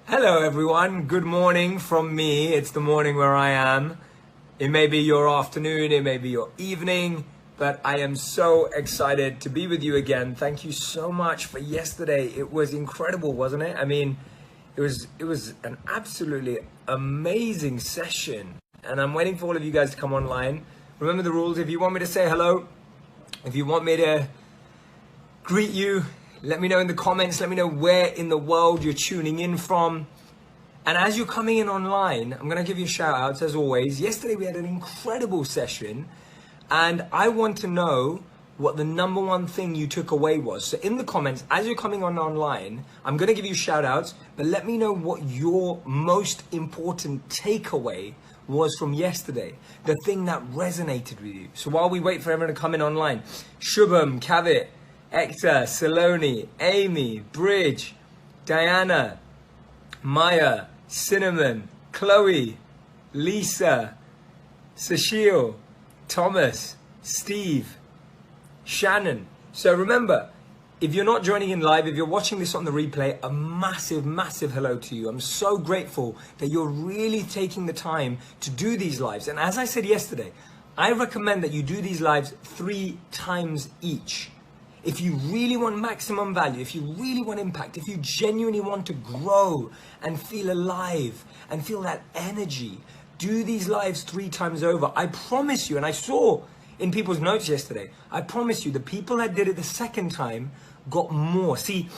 Hello everyone, good morning from me. It's the morning where I am. It may be your afternoon, it may be your evening, but I am so excited to be with you again. Thank you so much for yesterday. It was incredible, wasn't it? I mean, it was an absolutely amazing session, and I'm waiting for all of you guys to come online. Remember the rules. If you want me to say hello, if you want me to greet you, let me know in the comments. Let me know where in the world you're tuning in from. And as you're coming in online, I'm going to give you shout outs as always. Yesterday we had an incredible session, and I want to know what the number one thing you took away was. So in the comments, as you're coming on online, I'm going to give you shout outs, but let me know what your most important takeaway was from yesterday, the thing that resonated with you. So while we wait for everyone to come in online, Shubham, Kavit, Hector, Saloni, Amy, Bridge, Diana, Maya, Cinnamon, Chloe, Lisa, Sashil, Thomas, Steve, Shannon. So remember, if you're not joining in live, if you're watching this on the replay, a massive, massive hello to you. I'm so grateful that you're really taking the time to do these lives. And as I said yesterday, I recommend that you do these lives 3 times each. If you really want maximum value, if you really want impact, if you genuinely want to grow and feel alive and feel that energy, do these lives 3 times over. I promise you, and I saw in people's notes yesterday, I promise you, the people that did it the second time got more. See,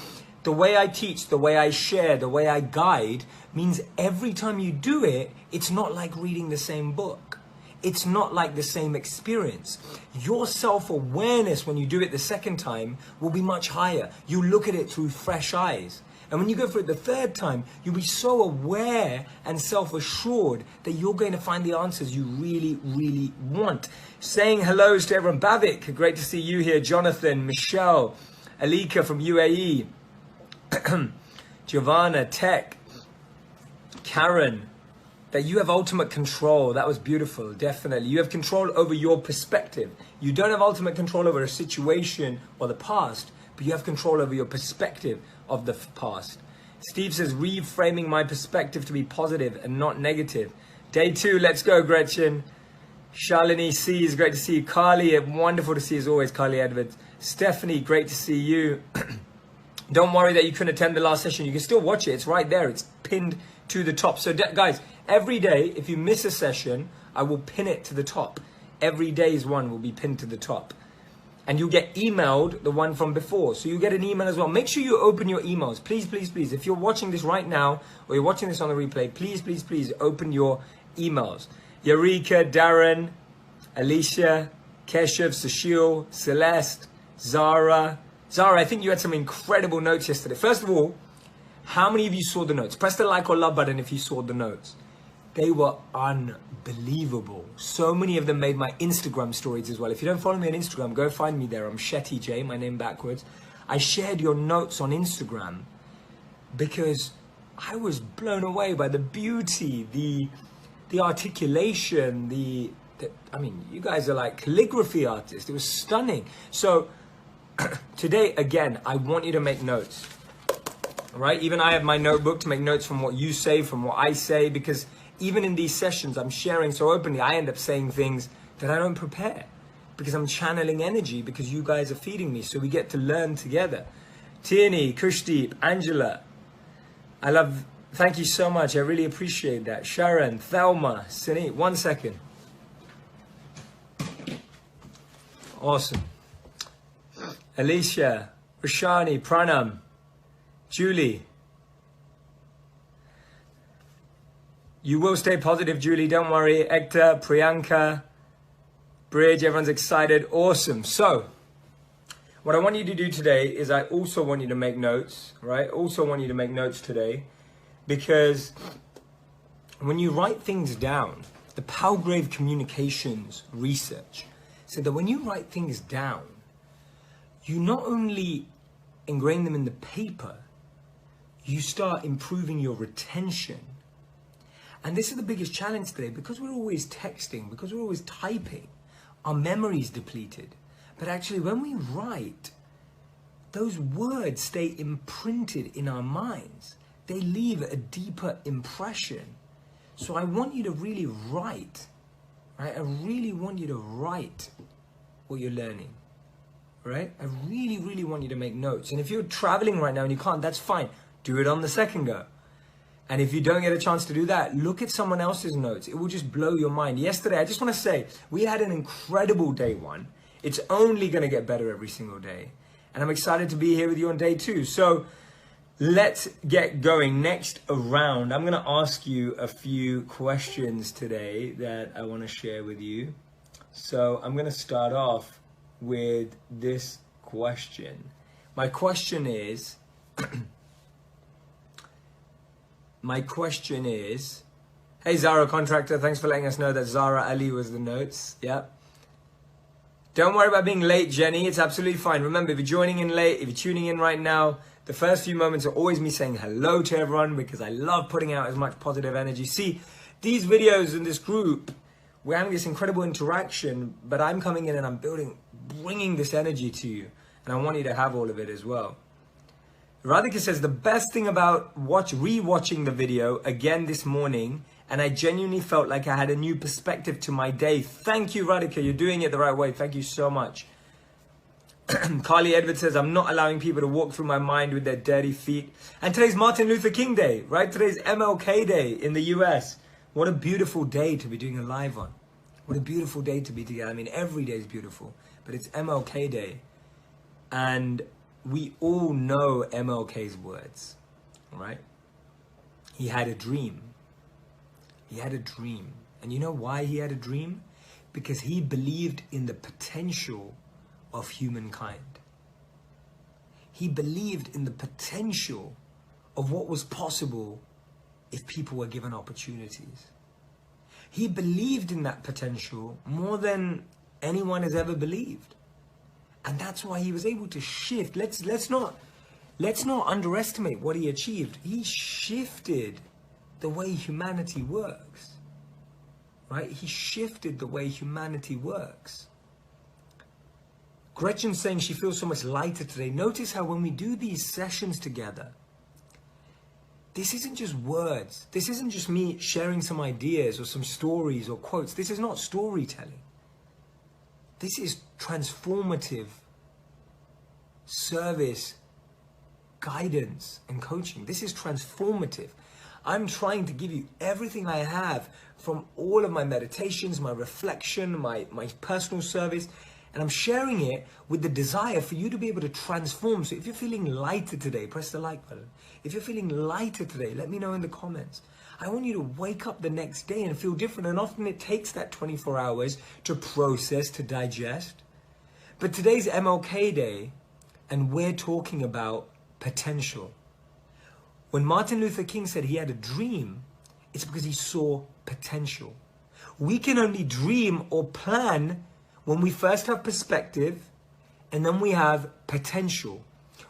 the way I teach, the way I share, the way I guide means every time you do it, it's not like reading the same book. It's not like the same experience. Your self-awareness when you do it the second time will be much higher. You look at it through fresh eyes. And when you go for it the third time, you'll be so aware and self-assured that you're going to find the answers you really, really want. Saying hellos to everyone. Bavik, great to see you here. Jonathan, Michelle, Alika from UAE, Giovanna, Tech, Karen, that you have ultimate control. That was beautiful, definitely. You have control over your perspective. You don't have ultimate control over a situation or the past, but you have control over your perspective of the past. Steve says, reframing my perspective to be positive and not negative. Day 2, let's go, Gretchen. Shalini C, is great to see you. Carly, wonderful to see you as always, Carly Edwards. Stephanie, great to see you. Don't worry that you couldn't attend the last session. You can still watch it. It's right there. It's pinned to the top. So guys, every day, if you miss a session, I will pin it to the top. Every day's one will be pinned to the top. And you'll get emailed the one from before. So you get an email as well. Make sure you open your emails. Please, please, please. If you're watching this right now, or you're watching this on the replay, please, please, please open your emails. Eureka, Darren, Alicia, Keshav, Sushil, Celeste, Zara. Zara, I think you had some incredible notes yesterday. First of all, how many of you saw the notes? Press the like or love button if you saw the notes. They were unbelievable. So many of them made my Instagram stories as well. If you don't follow me on Instagram, go find me there. I'm Shetty J, my name backwards. I shared your notes on Instagram because I was blown away by the beauty, the articulation, I mean, you guys are like calligraphy artists. It was stunning. So today, again, I want you to make notes. Right? Even I have my notebook to make notes from what you say, from what I say, because even in these sessions, I'm sharing so openly, I end up saying things that I don't prepare because I'm channeling energy because you guys are feeding me. So we get to learn together. Tierney, Kushdeep, Angela, thank you so much. I really appreciate that. Sharon, Thelma, Sini, 1 second. Awesome. Alicia, Rashani, Pranam, Julie, you will stay positive, Julie, don't worry. Hector, Priyanka, Bridge, everyone's excited. Awesome. So, what I want you to do today is I also want you to make notes, right? Also want you to make notes today because when you write things down, the Palgrave Communications research said that when you write things down, you not only ingrain them in the paper, you start improving your retention. And this is the biggest challenge today because we're always texting, because we're always typing, our memory is depleted. But actually when we write, those words stay imprinted in our minds. they leave a deeper impression. So I want you to really write, right? I really want you to write what you're learning, right? I really, really want you to make notes. And if you're traveling right now and you can't, that's fine. Do it on the second go. And if you don't get a chance to do that, look at someone else's notes. It will just blow your mind. Yesterday, I just want to say, we had an incredible day one. It's only going to get better every single day. And I'm excited to be here with you on day two. So let's get going. Next round, I'm going to ask you a few questions today that I want to share with you. So I'm going to start off with this question. My question is... hey Zara Contractor, thanks for letting us know that Zara Ali was the notes. Yep. Don't worry about being late, Jenny. It's absolutely fine. Remember, if you're joining in late, if you're tuning in right now, the first few moments are always me saying hello to everyone because I love putting out as much positive energy. See, these videos in this group, we're having this incredible interaction, but I'm coming in and I'm bringing this energy to you. And I want you to have all of it as well. Radhika says, the best thing about rewatching the video again this morning, and I genuinely felt like I had a new perspective to my day. Thank you, Radhika. You're doing it the right way. Thank you so much. Carly Edwards says, I'm not allowing people to walk through my mind with their dirty feet. And today's Martin Luther King Day, right? Today's MLK Day in the US. What a beautiful day to be doing a live on. What a beautiful day to be together. I mean, every day is beautiful, but it's MLK Day. And we all know MLK's words, right? He had a dream. He had a dream. And you know why he had a dream? Because he believed in the potential of humankind. He believed in the potential of what was possible if people were given opportunities. He believed in that potential more than anyone has ever believed. And that's why he was able to shift. Let's not underestimate what he achieved. He shifted the way humanity works, right? He shifted the way humanity works. Gretchen's saying she feels so much lighter today. Notice how when we do these sessions together, this isn't just words. This isn't just me sharing some ideas or some stories or quotes. This is not storytelling. This is transformative service, guidance, and coaching. This is transformative. I'm trying to give you everything I have from all of my meditations, my reflection, my personal service, and I'm sharing it with the desire for you to be able to transform. So if you're feeling lighter today, press the like button. If you're feeling lighter today, let me know in the comments. I want you to wake up the next day and feel different. And often it takes that 24 hours to process, to digest. But today's MLK Day, and we're talking about potential. When Martin Luther King said he had a dream, it's because he saw potential. We can only dream or plan when we first have perspective and then we have potential.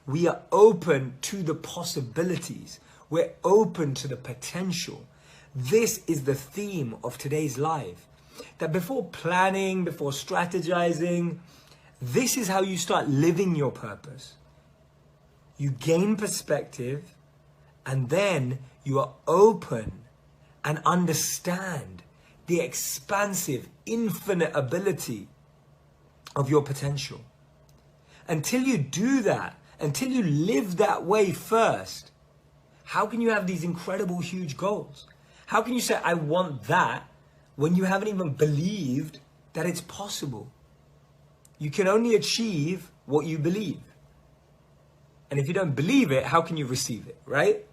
We are open to the possibilities. We're open to the potential. This is the theme of today's live. That before planning, before strategizing, this is how you start living your purpose. You gain perspective, and then you are open and understand the expansive, infinite ability of your potential. Until you do that, until you live that way first, how can you have these incredible, huge goals? How can you say, I want that, when you haven't even believed that it's possible? You can only achieve what you believe. And if you don't believe it, how can you receive it, right?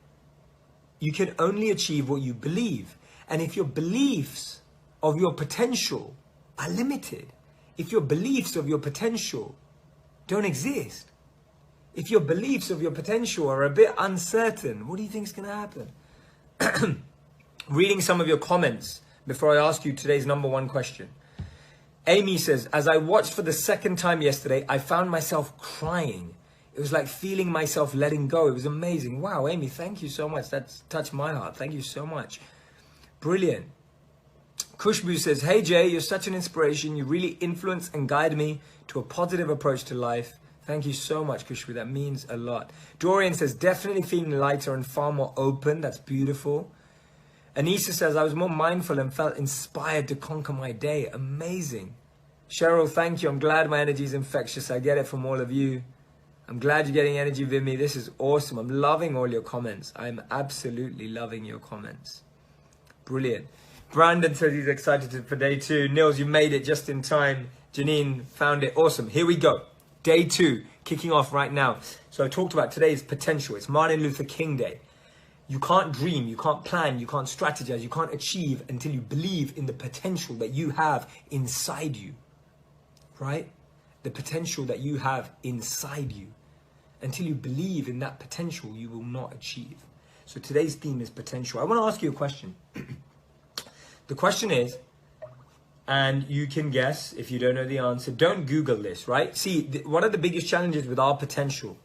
You can only achieve what you believe. And if your beliefs of your potential are limited, if your beliefs of your potential don't exist, if your beliefs of your potential are a bit uncertain, what do you think is going to happen? Reading some of your comments before I ask you today's number one question. Amy says, as I watched for the second time yesterday, I found myself crying. It was like feeling myself letting go. It was amazing. Wow, Amy, thank you so much. That's touched my heart. Thank you so much. Brilliant. Kushbu says, hey Jay, you're such an inspiration. You really influence and guide me to a positive approach to life. Thank you so much, Kushbu. That means a lot. Dorian says, definitely feeling lighter and far more open. That's beautiful. Anissa says, I was more mindful and felt inspired to conquer my day. Amazing. Cheryl, thank you. I'm glad my energy is infectious. I get it from all of you. I'm glad you're getting energy with me. This is awesome. I'm loving all your comments. I'm absolutely loving your comments. Brilliant. Brandon says he's excited for day 2. Nils, you made it just in time. Janine found it. Awesome. Here we go. Day 2, kicking off right now. So I talked about today's potential. It's Martin Luther King Day. You can't dream, you can't plan, you can't strategize, you can't achieve until you believe in the potential that you have inside you. Right? The potential that you have inside you. Until you believe in that potential, you will not achieve. So today's theme is potential. I want to ask you a question. The question is, and you can guess if you don't know the answer. Don't Google this, right? See, one of the biggest challenges with our potential,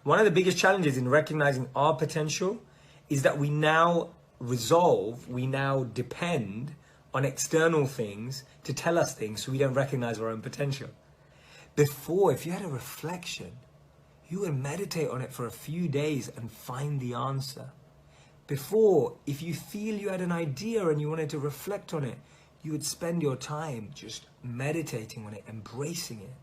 one of the biggest challenges in recognizing our potential is that we now depend on external things to tell us things so we don't recognize our own potential. Before, if you had a reflection, you would meditate on it for a few days and find the answer. Before, if you feel you had an idea and you wanted to reflect on it, you would spend your time just meditating on it, embracing it.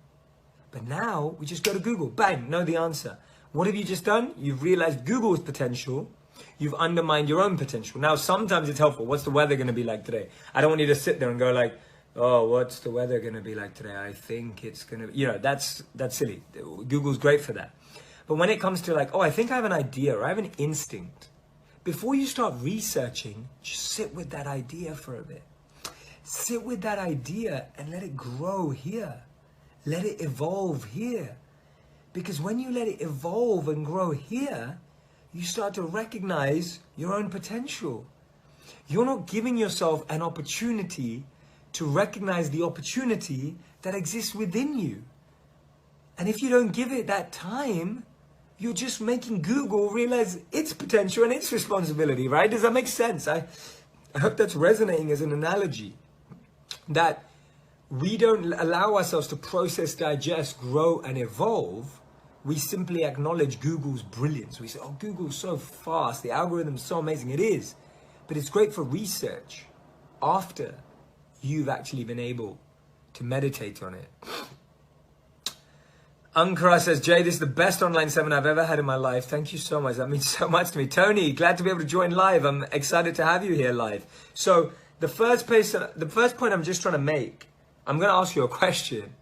But now, we just go to Google, bang, know the answer. What have you just done? You've realized Google's potential. You've undermined your own potential. Now, sometimes it's helpful. What's the weather going to be like today? I don't want you to sit there and go like, oh, what's the weather going to be like today? I think it's going to, that's silly. Google's great for that. But when it comes to like, oh, I think I have an idea or I have an instinct, before you start researching, just sit with that idea for a bit. Sit with that idea and let it grow here. Let it evolve here. Because when you let it evolve and grow here, you start to recognize your own potential. You're not giving yourself an opportunity to recognize the opportunity that exists within you. And if you don't give it that time, you're just making Google realize its potential and its responsibility, right? Does that make sense? I hope that's resonating as an analogy. That we don't allow ourselves to process, digest, grow, and evolve. We simply acknowledge Google's brilliance. We say, oh, Google's so fast. The algorithm's so amazing. It is. But it's great for research after you've actually been able to meditate on it. Ankara says, Jay, this is the best online seminar I've ever had in my life. Thank you so much. That means so much to me. Tony, glad to be able to join live. I'm excited to have you here live. So the first point I'm just trying to make, I'm going to ask you a question,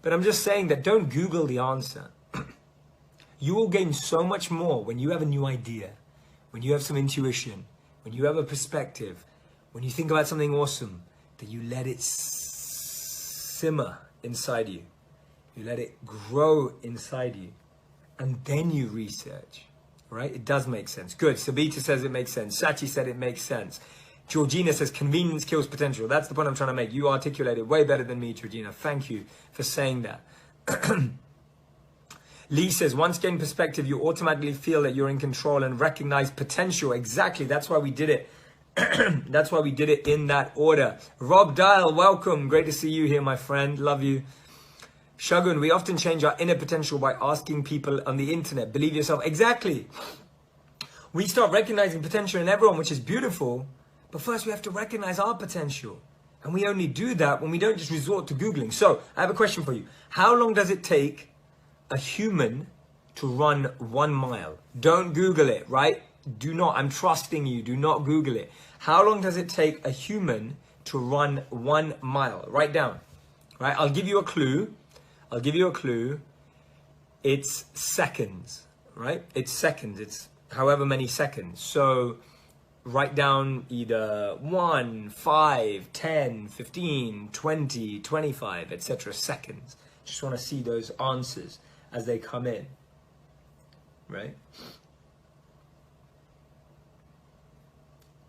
but I'm just saying that don't Google the answer. You will gain so much more when you have a new idea, when you have some intuition, when you have a perspective, when you think about something awesome, that you let it simmer inside you. You let it grow inside you. And then you research, right? It does make sense. Good. Sabita says it makes sense. Sachi said it makes sense. Georgina says convenience kills potential. That's the point I'm trying to make. You articulated way better than me, Georgina. Thank you for saying that. Lee says, once gain perspective, you automatically feel that you're in control and recognize potential. Exactly. That's why we did it. That's why we did it in that order. Rob Dial, welcome. Great to see you here, my friend. Love you. Shagun, we often change our inner potential by asking people on the internet. Believe yourself. Exactly. We start recognizing potential in everyone, which is beautiful. But first we have to recognize our potential. And we only do that when we don't just resort to Googling. So I have a question for you. How long does it take a human to run 1 mile? Don't Google it, right? Do not. I'm trusting you. Do not Google it. How long does it take a human to run 1 mile? Write down. Right? I'll give you a clue. It's seconds, right? It's seconds. It's however many seconds. So write down either 1, 5, 10, 15, 20, 25, etc. seconds. Just want to see those answers as they come in, right?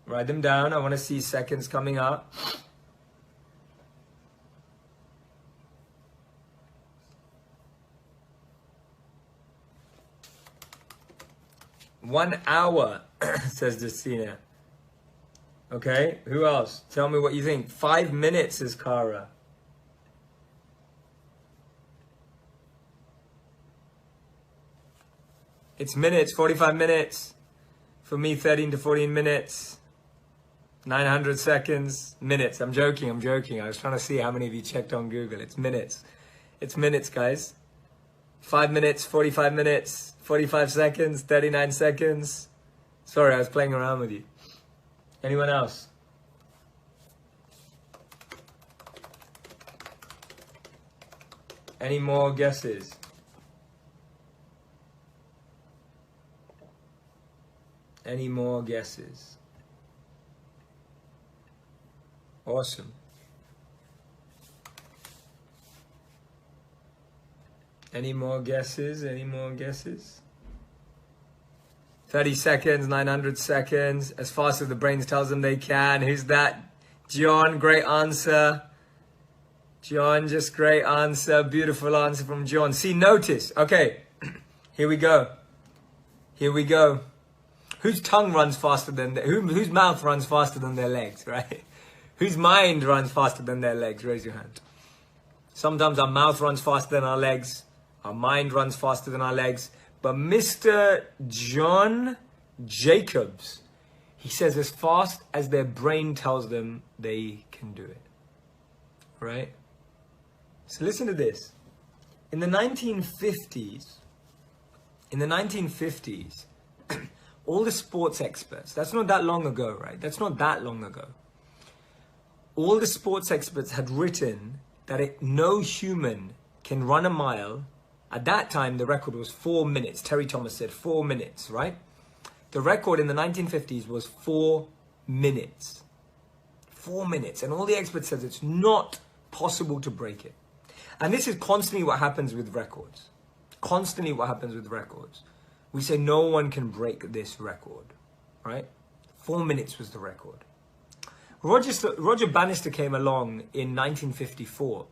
Write them down. I want to see seconds coming up. "1 hour," says Justina. Okay, who else? Tell me what you think. 5 minutes, says Cara. It's minutes, 45 minutes. For me, 13 to 14 minutes. 900 seconds, minutes. I'm joking. I was trying to see how many of you checked on Google. It's minutes. It's minutes, guys. 5 minutes, 45 minutes, 45 seconds, 39 seconds. Sorry, I was playing around with you. Anyone else? Any more guesses? Any more guesses? Awesome. Any more guesses? Any more guesses? 30 seconds, 900 seconds, as fast as the brain tells them they can. Who's that? John, great answer. John, just great answer. Beautiful answer from John. See, notice. Okay, here we go. Here we go. Whose tongue runs faster than whose mouth runs faster than their legs, right? Whose mind runs faster than their legs? Raise your hand. Sometimes our mouth runs faster than our legs. Our mind runs faster than our legs. But Mr. John Jacobs, he says as fast as their brain tells them they can do it. Right? So listen to this. In the 1950s, all the sports experts, that's not that long ago, right? That's not that long ago. All the sports experts had written that no human can run a mile. At that time, the record was 4 minutes. Terry Thomas said 4 minutes, right? The record in the 1950s was 4 minutes. 4 minutes. And all the experts said it's not possible to break it. And this is constantly what happens with records. Constantly what happens with records. We say no one can break this record, right? 4 minutes was the record. Roger Bannister came along in 1954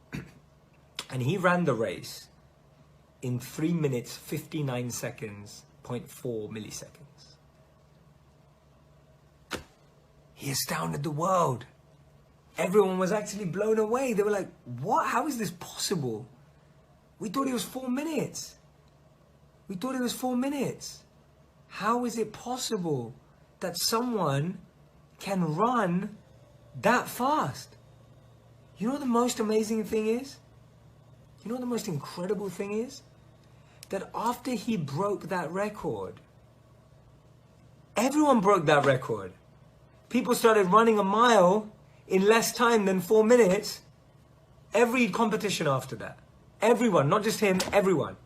and he ran the race in 3 minutes, 59 seconds, 0.4 milliseconds. He astounded the world. Everyone was actually blown away. They were like, what? How is this possible? We thought it was 4 minutes. We thought it was 4 minutes. How is it possible that someone can run that fast? You know what the most amazing thing is? You know what the most incredible thing is? That after he broke that record, everyone broke that record. People started running a mile in less time than 4 minutes. Every competition after that. Everyone, not just him, everyone.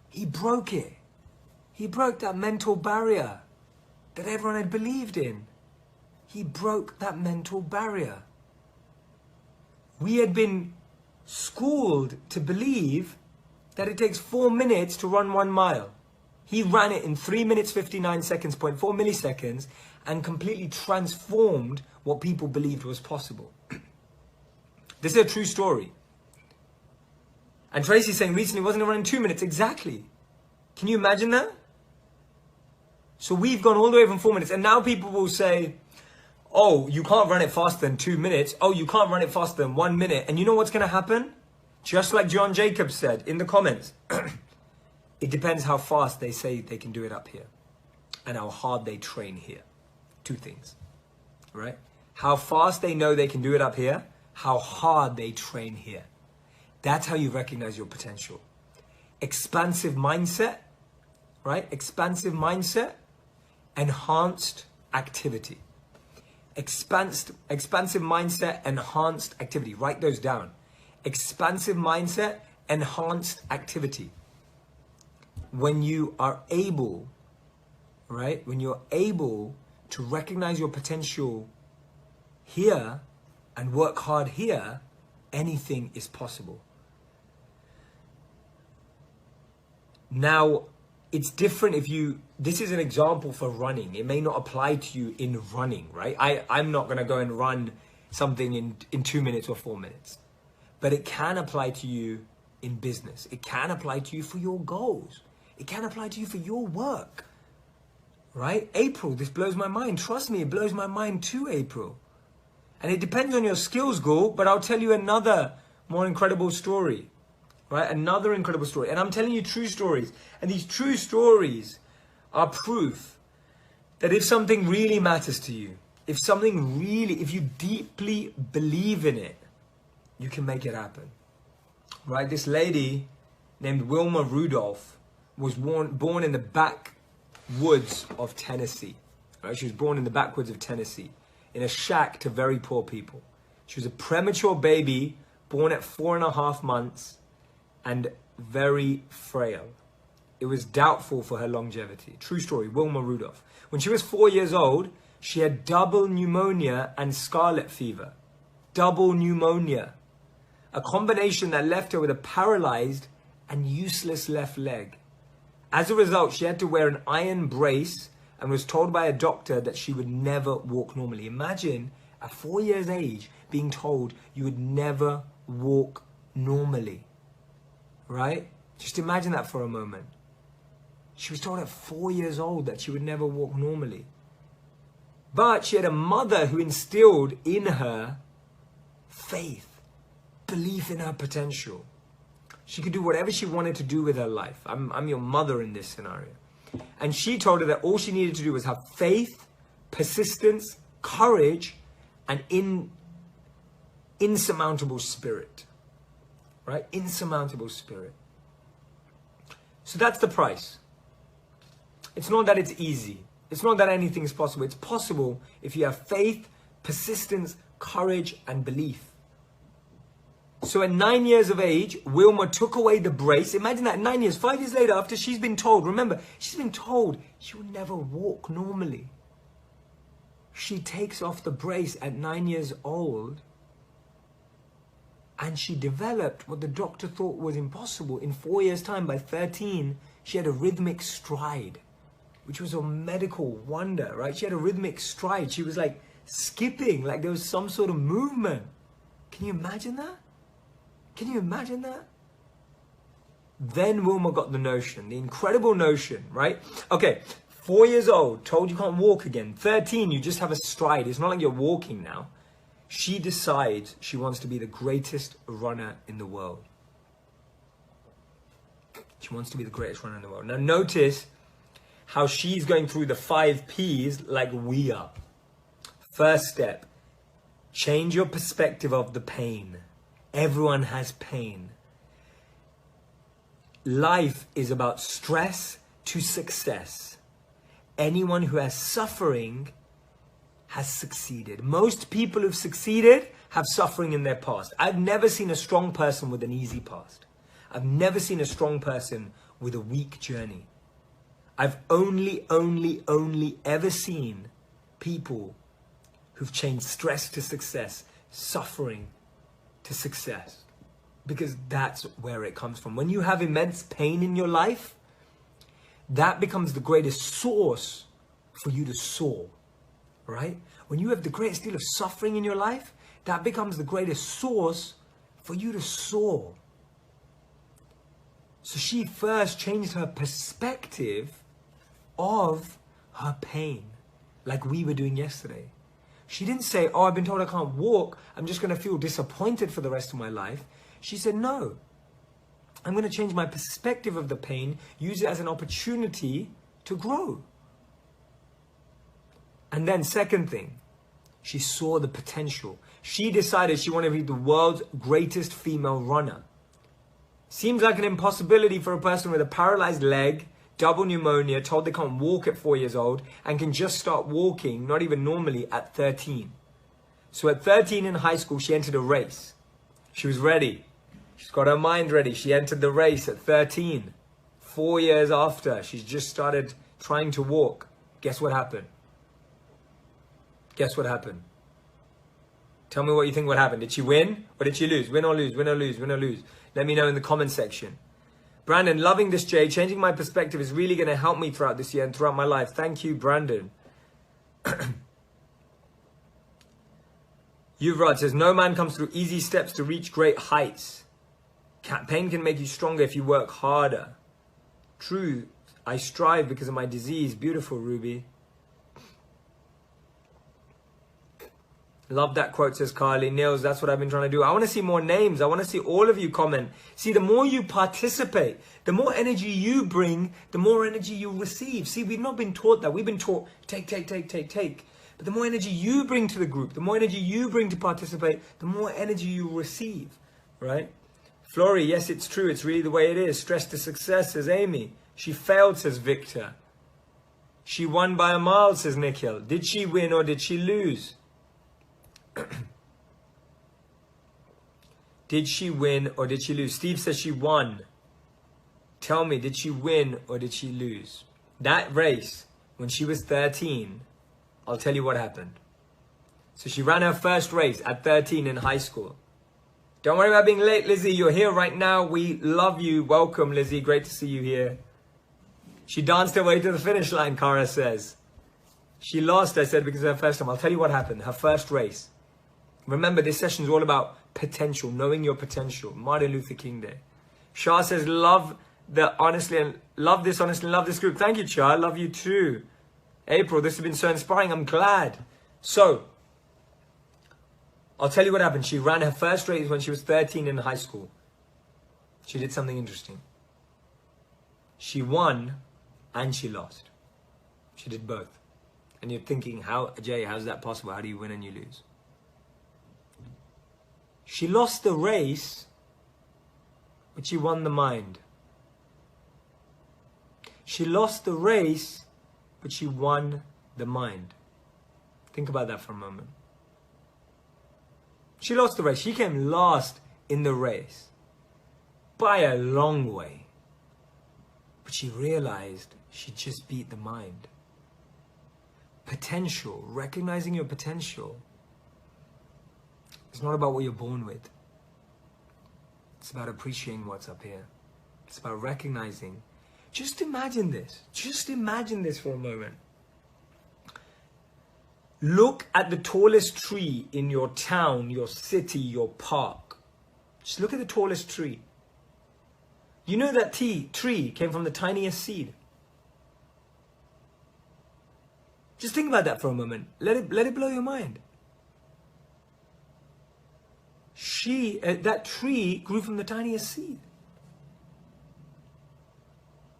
He broke it. He broke that mental barrier that everyone had believed in. He broke that mental barrier. We had been schooled to believe that it takes 4 minutes to run 1 mile. He ran it in 3 minutes, 59 seconds, 0.4 milliseconds, and completely transformed what people believed was possible. This is a true story. And Tracy's saying recently wasn't it running 2 minutes? Exactly. Can you imagine that? So we've gone all the way from 4 minutes, and now people will say, oh, you can't run it faster than 2 minutes. Oh, you can't run it faster than 1 minute. And you know what's going to happen? Just like John Jacobs said in the comments, it depends how fast they say they can do it up here and how hard they train here. 2 things, right? How fast they know they can do it up here, how hard they train here. That's how you recognize your potential. Expansive mindset, right? Expansive mindset, enhanced activity. Expansive mindset, enhanced activity. Write those down. Expansive mindset, enhanced activity. When you are able, right? When you're able to recognize your potential here and work hard here, anything is possible. Now, it's different if you, this is an example for running. It may not apply to you in running, right? I'm not going to go and run something in 2 minutes or 4 minutes. But it can apply to you in business. It can apply to you for your goals. It can apply to you for your work, right? April, this blows my mind. Trust me, it blows my mind too, April. And it depends on your skills goal, but I'll tell you another more incredible story. right? Another incredible story. And I'm telling you true stories. And these true stories are proof that if something really matters to you, if you deeply believe in it, you can make it happen, right? This lady named Wilma Rudolph was born in the backwoods of Tennessee, right? She was born in the backwoods of Tennessee in a shack to very poor people. She was a premature baby, born at 4.5 months and very frail. It was doubtful for her longevity. True story, Wilma Rudolph. When she was 4 years old, she had double pneumonia and scarlet fever. Double pneumonia. A combination that left her with a paralyzed and useless left leg. As a result, she had to wear an iron brace and was told by a doctor that she would never walk normally. Imagine at 4 years age being told you would never walk normally, right? Just imagine that for a moment. She was told at 4 years old that she would never walk normally. But she had a mother who instilled in her faith, belief in her potential. She could do whatever she wanted to do with her life. I'm your mother in this scenario. And she told her that all she needed to do was have faith, persistence, courage, and insurmountable spirit. Right? Insurmountable spirit. So that's the price. It's not that it's easy. It's not that anything is possible. It's possible if you have faith, persistence, courage, and belief. So at 9 years of age, Wilma took away the brace. Imagine that, 9 years, 5 years later, after she's been told, remember, she's been told she will never walk normally. She takes off the brace at 9 years old, and she developed what the doctor thought was impossible. In 4 years' time, by 13, she had a rhythmic stride, which was a medical wonder, right? She had a rhythmic stride. She was like skipping, like there was some sort of movement. Can you imagine that? Can you imagine that? Then Wilma got the notion, the incredible notion, right? Okay, 4 years old, told you can't walk again. 13, you just have a stride. It's not like you're walking now. She decides she wants to be the greatest runner in the world. She wants to be the greatest runner in the world. Now notice how she's going through the 5 P's like we are. First step, change your perspective of the pain. Everyone has pain. Life is about stress to success. Anyone who has suffering has succeeded. Most people who've succeeded have suffering in their past. I've never seen a strong person with an easy past. I've never seen a strong person with a weak journey. I've only ever seen people who've changed stress to success, suffering to success, because that's where it comes from. When you have immense pain in your life, that becomes the greatest source for you to soar, right? When you have the greatest deal of suffering in your life, that becomes the greatest source for you to soar. So she first changed her perspective of her pain, like we were doing yesterday. She didn't say, oh, I've been told I can't walk, I'm just going to feel disappointed for the rest of my life. She said, no, I'm going to change my perspective of the pain, use it as an opportunity to grow. And then second thing, she saw the potential. She decided she wanted to be the world's greatest female runner. Seems like an impossibility for a person with a paralyzed leg, double pneumonia, told they can't walk at 4 years old, and can just start walking, not even normally, at 13. So at 13 in high school, she entered a race. She was ready. She's got her mind ready. She entered the race at 13. 4 years after, she's just started trying to walk. Guess what happened? Guess what happened? Tell me what you think would happen. Did she win or did she lose? Win or lose, win or lose, win or lose. Let me know in the comment section. Brandon, loving this, Jay. Changing my perspective is really going to help me throughout this year and throughout my life. Thank you, Brandon. Yuvrad says, no man comes through easy steps to reach great heights. Pain can make you stronger if you work harder. True, I strive because of my disease. Beautiful, Ruby. Love that quote, says Carly. Nils, that's what I've been trying to do. I want to see more names. I want to see all of you comment. See, the more you participate, the more energy you bring, the more energy you receive. See, we've not been taught that. We've been taught take. But the more energy you bring to the group, the more energy you bring to participate, the more energy you receive, right? Flory, yes, it's true. It's really the way it is. Stress to success, says Amy. She failed, says Victor. She won by a mile, says Nikhil. Did she win or did she lose? Did she win or did she lose? Steve says she won. Tell me, did she win or did she lose? That race, when she was 13, I'll tell you what happened. So she ran her first race at 13 in high school. Don't worry about being late, Lizzie. You're here right now. We love you. Welcome, Lizzie. Great to see you here. She danced her way to the finish line, Cara says. She lost, I said, because of her first time. I'll tell you what happened. Her first race. Remember, this session is all about potential, knowing your potential. Martin Luther King Day. Shah says, love this honestly and love this group. Thank you, Shah. I love you too. April, this has been so inspiring. I'm glad. So, I'll tell you what happened. She ran her first race when she was 13 in high school. She did something interesting. She won and she lost. She did both. And you're thinking, how's that possible? How do you win and you lose? She lost the race, but she won the mind. She lost the race, but she won the mind. Think about that for a moment. She lost the race. She came last in the race by a long way. But she realized she just beat the mind. Potential, recognizing your potential. It's not about what you're born with. It's about appreciating what's up here. It's about recognizing. Just imagine this. Just imagine this for a moment. Look at the tallest tree in your town, your city, your park. Just look at the tallest tree. You know that tree came from the tiniest seed. Just think about that for a moment. Let it blow your mind. That tree grew from the tiniest seed.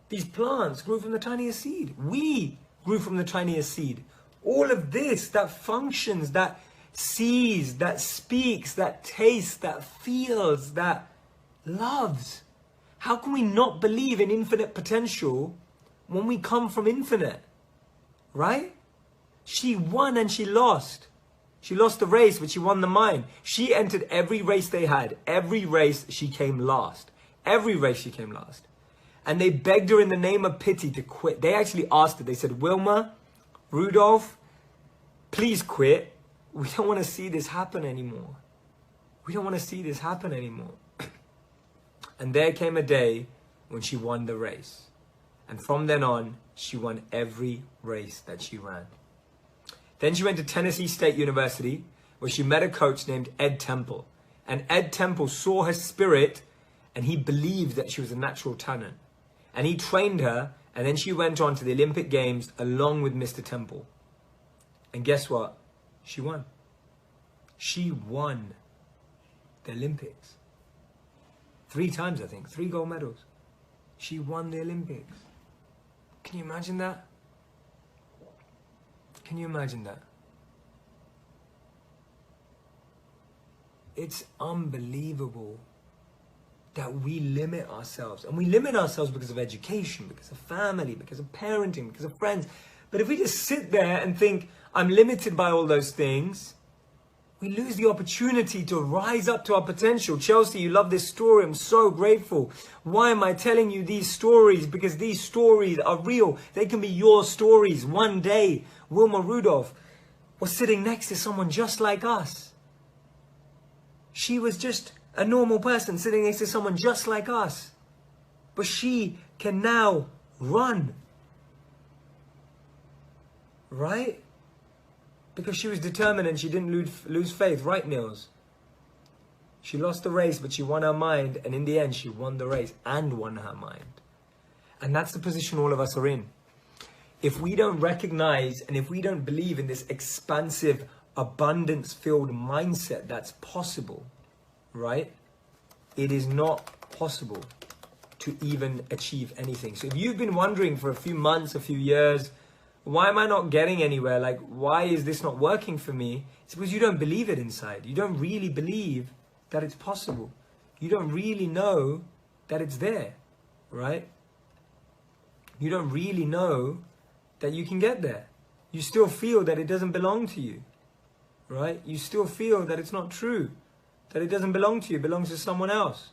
These plants grew from the tiniest seed. We grew from the tiniest seed. All of this that functions, that sees, that speaks, that tastes, that feels, that loves. How can we not believe in infinite potential when we come from infinite? Right? She won and she lost. She lost the race, but she won the mind. She entered every race they had. Every race she came last. Every race she came last. And they begged her in the name of pity to quit. They actually asked her. They said, Wilma, Rudolph, please quit. We don't want to see this happen anymore. We don't want to see this happen anymore. And there came a day when she won the race. And from then on, she won every race that she ran. Then she went to Tennessee State University, where she met a coach named Ed Temple. And Ed Temple saw her spirit, and he believed that she was a natural talent. And he trained her, and then she went on to the Olympic Games along with Mr. Temple. And guess what? She won. She won the Olympics. 3 times, I think. 3 gold medals. She won the Olympics. Can you imagine that? Can you imagine that? It's unbelievable that we limit ourselves. And we limit ourselves because of education, because of family, because of parenting, because of friends. But if we just sit there and think, I'm limited by all those things, we lose the opportunity to rise up to our potential. Chelsea, you love this story. I'm so grateful. Why am I telling you these stories? Because these stories are real. They can be your stories. One day, Wilma Rudolph was sitting next to someone just like us. She was just a normal person sitting next to someone just like us. But she can now run. Right? Because she was determined and she didn't lose faith. Right, Nils? She lost the race, but she won her mind. And in the end, she won the race and won her mind. And that's the position all of us are in. If we don't recognize and if we don't believe in this expansive, abundance-filled mindset that's possible, right? It is not possible to even achieve anything. So if you've been wondering for a few months, a few years, why am I not getting anywhere? Like, why is this not working for me? It's because you don't believe it inside. You don't really believe that it's possible. You don't really know that it's there, right? You don't really know that you can get there. You still feel that it doesn't belong to you, right? You still feel that it's not true, that it doesn't belong to you, it belongs to someone else.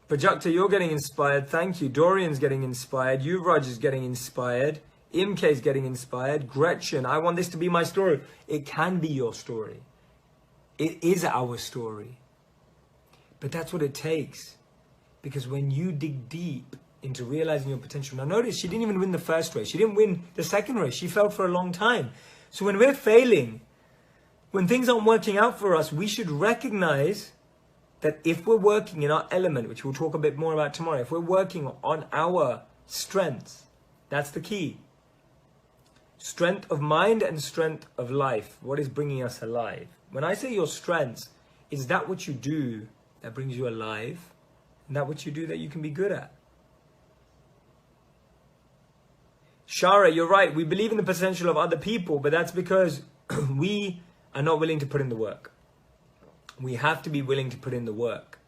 Prajakta, you're getting inspired. Thank you. Dorian's getting inspired. Yuvraj is getting inspired. Imke's getting inspired. Gretchen, I want this to be my story. It can be your story. It is our story. But that's what it takes. Because when you dig deep into realizing your potential. Now notice, she didn't even win the first race. She didn't win the second race. She failed for a long time. So when we're failing, when things aren't working out for us, we should recognize that if we're working in our element, which we'll talk a bit more about tomorrow, if we're working on our strengths, that's the key. Strength of mind and strength of life. What is bringing us alive? When I say your strengths, is that what you do that brings you alive? And that what you do that you can be good at? Shara, you're right. We believe in the potential of other people, but that's because we are not willing to put in the work. We have to be willing to put in the work,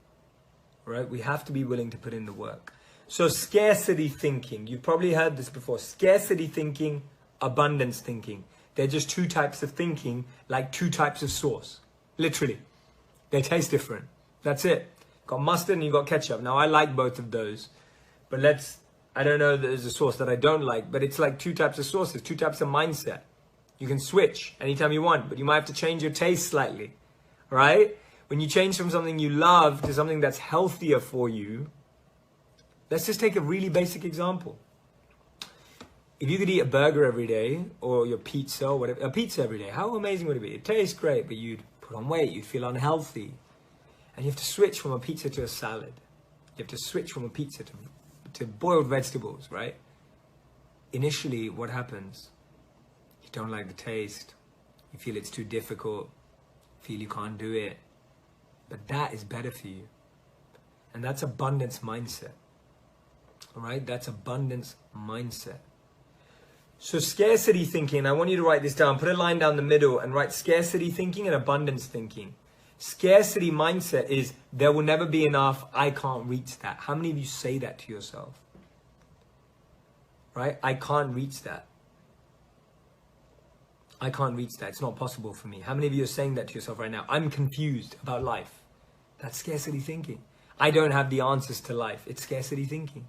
right? We have to be willing to put in the work. So scarcity thinking, you've probably heard this before. Scarcity thinking, abundance thinking. They're just two types of thinking, like two types of sauce. Literally. They taste different. That's it. Got mustard and you got ketchup. Now I like both of those, but I don't know, there's a sauce that I don't like, but it's like two types of sauces, two types of mindset. You can switch anytime you want, but you might have to change your taste slightly. Right? When you change from something you love to something that's healthier for you, let's just take a really basic example. If you could eat a burger every day, or your pizza, or whatever, a pizza every day, how amazing would it be? It tastes great, but you'd put on weight, you'd feel unhealthy. And you have to switch from a pizza to a salad. You have to switch from a pizza to boiled vegetables, right? Initially, what happens? You don't like the taste. You feel it's too difficult. Feel you can't do it, but that is better for you, and that's abundance mindset. All right, that's abundance mindset. So scarcity thinking, I want you to write this down, put a line down the middle and write scarcity thinking and abundance thinking. Scarcity mindset is there will never be enough, I can't reach that. How many of you say that to yourself? Right? I can't reach that. I can't reach that. It's not possible for me. How many of you are saying that to yourself right now? I'm confused about life. That's scarcity thinking. I don't have the answers to life. It's scarcity thinking.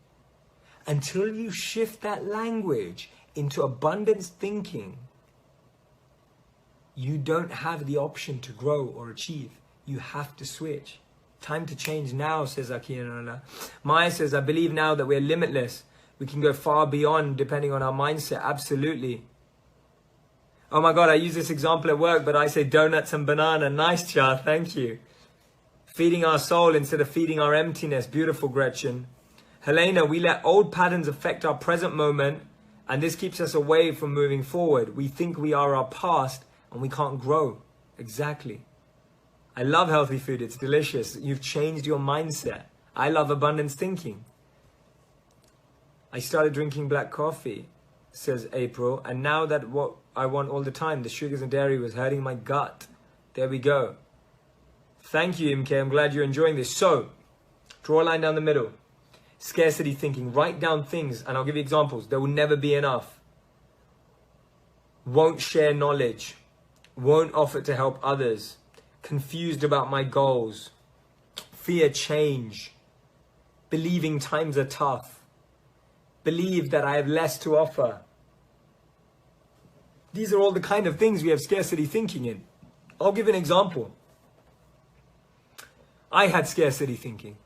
Until you shift that language into abundance thinking, you don't have the option to grow or achieve. You have to switch. Time to change now, says Akira. Maya says, I believe now that we're limitless. We can go far beyond depending on our mindset. Absolutely. Oh my God, I use this example at work, but I say donuts and banana. Nice, Char, thank you. Feeding our soul instead of feeding our emptiness. Beautiful, Gretchen. Helena, we let old patterns affect our present moment, and this keeps us away from moving forward. We think we are our past, and we can't grow. Exactly. I love healthy food. It's delicious. You've changed your mindset. I love abundance thinking. I started drinking black coffee, says April, and now that what I want all the time, the sugars and dairy was hurting my gut. There we go. Thank you, MK. I'm glad you're enjoying this. So, draw a line down the middle. Scarcity thinking. Write down things, and I'll give you examples. There will never be enough. Won't share knowledge. Won't offer to help others. Confused about my goals. Fear change. Believing times are tough. Believe that I have less to offer. These are all the kind of things we have scarcity thinking in. I'll give an example. I had scarcity thinking.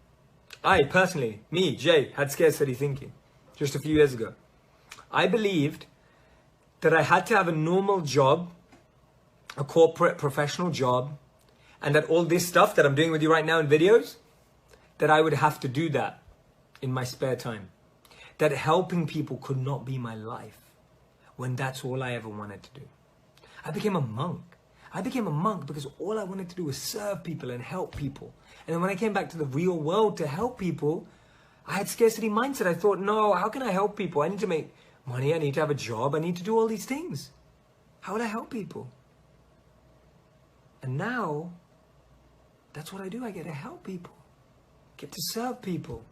I personally, me, Jay, had scarcity thinking just a few years ago. I believed that I had to have a normal job, a corporate professional job, and that all this stuff that I'm doing with you right now in videos, that I would have to do that in my spare time. That helping people could not be my life. when that's all I ever wanted to do. I became a monk. I became a monk because all I wanted to do was serve people and help people. And then when I came back to the real world to help people, I had scarcity mindset. I thought, no, how can I help people? I need to make money. I need to have a job. I need to do all these things. How would I help people? And now, that's what I do. I get to help people. Get to serve people.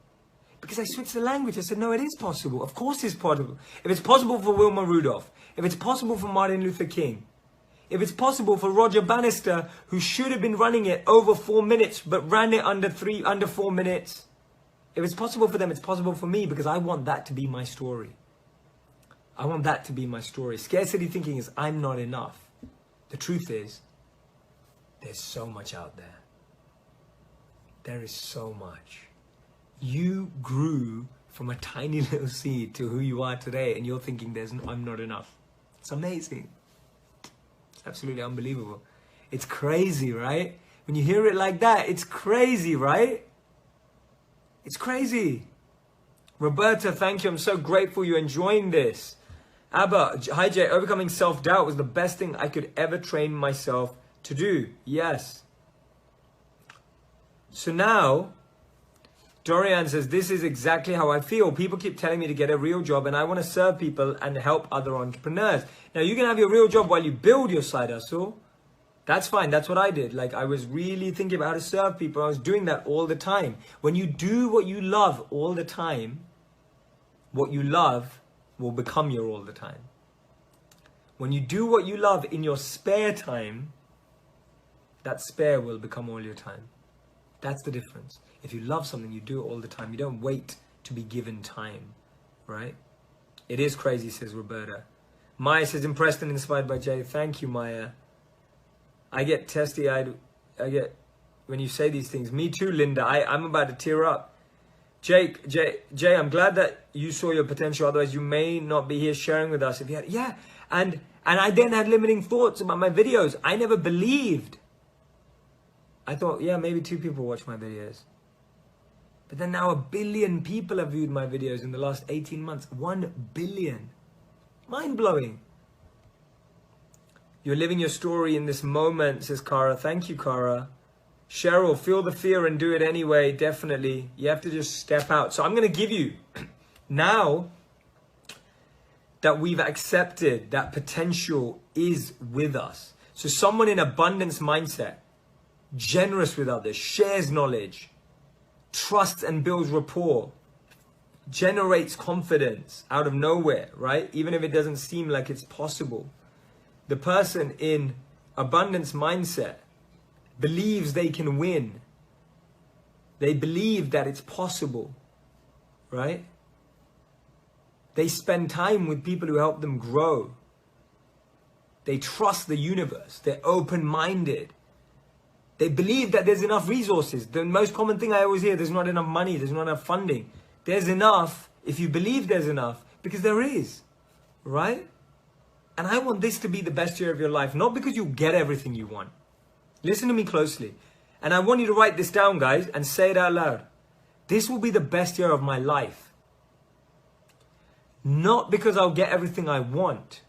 Because I switched the language. I said, no, it is possible. Of course it's possible. If it's possible for Wilma Rudolph, if it's possible for Martin Luther King, if it's possible for Roger Bannister, who should have been running it over 4 minutes, but ran it under 4 minutes. If it's possible for them, it's possible for me, because I want that to be my story. I want that to be my story. Scarcity thinking is, I'm not enough. The truth is, there's so much out there. There is so much. You grew from a tiny little seed to who you are today, and you're thinking, I'm not enough. It's amazing. It's absolutely unbelievable. It's crazy, right? When you hear it like that, it's crazy, right? It's crazy. Roberta, thank you. I'm so grateful you're enjoying this. Abba, hi Jay, overcoming self-doubt was the best thing I could ever train myself to do. Yes. So now, Dorian says, this is exactly how I feel. People keep telling me to get a real job, and I want to serve people and help other entrepreneurs. Now, you can have your real job while you build your side hustle. That's fine. That's what I did. Like, I was really thinking about how to serve people. I was doing that all the time. When you do what you love all the time, what you love will become your all the time. When you do what you love in your spare time, that spare will become all your time. That's the difference. If you love something, you do it all the time. You don't wait to be given time, right? It is crazy, says Roberta. Maya says, impressed and inspired by Jay. Thank you, Maya. I get testy-eyed. When you say these things. Me too, Linda. I'm about to tear up. Jay, I'm glad that you saw your potential. Otherwise, you may not be here sharing with us. If you had, yeah. And I then had limiting thoughts about my videos. I never believed. I thought, yeah, maybe 2 people watch my videos. But then now 1 billion people have viewed my videos in the last 18 months. 1 billion. Mind-blowing. You're living your story in this moment, says Cara. Thank you, Cara. Cheryl, feel the fear and do it anyway. Definitely. You have to just step out. So I'm going to give you, now that we've accepted that potential is with us. So someone in abundance mindset, generous with others, shares knowledge, trusts and builds rapport, generates confidence out of nowhere, right? Even if it doesn't seem like it's possible. The person in abundance mindset believes they can win. They believe that it's possible, right? They spend time with people who help them grow. They trust the universe. They're open-minded. They believe that there's enough resources. The most common thing I always hear, there's not enough money, there's not enough funding. There's enough if you believe there's enough, because there is, right? And I want this to be the best year of your life, not because you get everything you want. Listen to me closely. And I want you to write this down, guys, and say it out loud. This will be the best year of my life. Not because I'll get everything I want,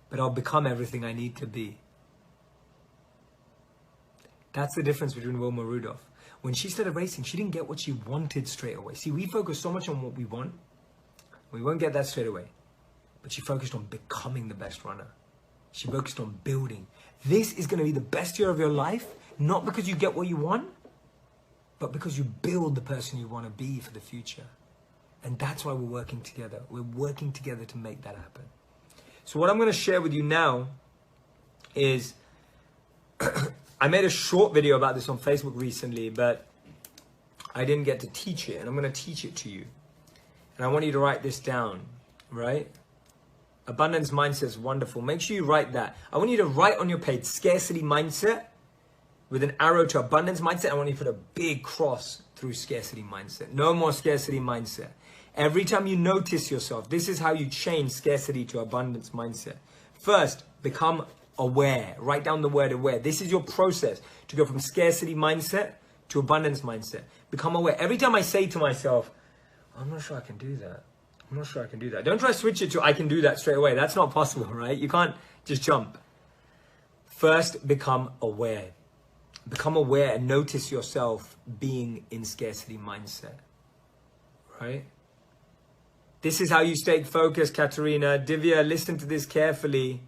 but I'll become everything I need to be. That's the difference between Wilma Rudolph. When she started racing, she didn't get what she wanted straight away. See, we focus so much on what we want. We won't get that straight away. But she focused on becoming the best runner. She focused on building. This is going to be the best year of your life, not because you get what you want, but because you build the person you want to be for the future. And that's why we're working together. We're working together to make that happen. So what I'm going to share with you now is, I made a short video about this on Facebook recently, but I didn't get to teach it, and I'm going to teach it to you. And I want you to write this down, right? Abundance mindset is wonderful. Make sure you write that. I want you to write on your page, scarcity mindset, with an arrow to abundance mindset. I want you to put a big cross through scarcity mindset. No more scarcity mindset. Every time you notice yourself, this is how you change scarcity to abundance mindset. First, become aware. Write down the word aware. This is your process to go from scarcity mindset to abundance mindset. Become aware. Every time I say to myself, I'm not sure I can do that. I'm not sure I can do that. Don't try to switch it to I can do that straight away. That's not possible, right? You can't just jump. First, become aware. Become aware and notice yourself being in scarcity mindset, right? This is how you stay focused, Katerina. Divya, listen to this carefully,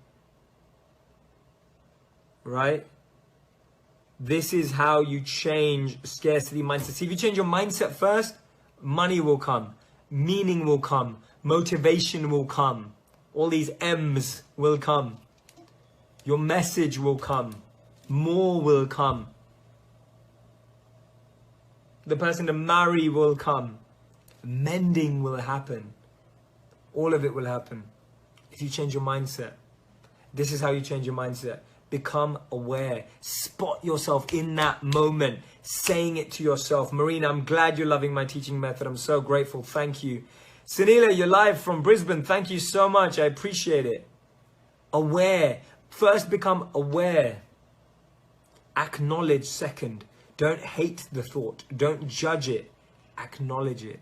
right? This is how you change scarcity mindset. See, if you change your mindset first, money will come, meaning will come, motivation will come, all these M's will come, your message will come, more will come, the person to marry will come, mending will happen, all of it will happen if you change your mindset. This is how you change your mindset. Become aware. Spot yourself in that moment, saying it to yourself. Marina, I'm glad you're loving my teaching method. I'm so grateful. Thank you. Sunila, you're live from Brisbane. Thank you so much. I appreciate it. Aware. First, become aware. Acknowledge second. Don't hate the thought. Don't judge it. Acknowledge it.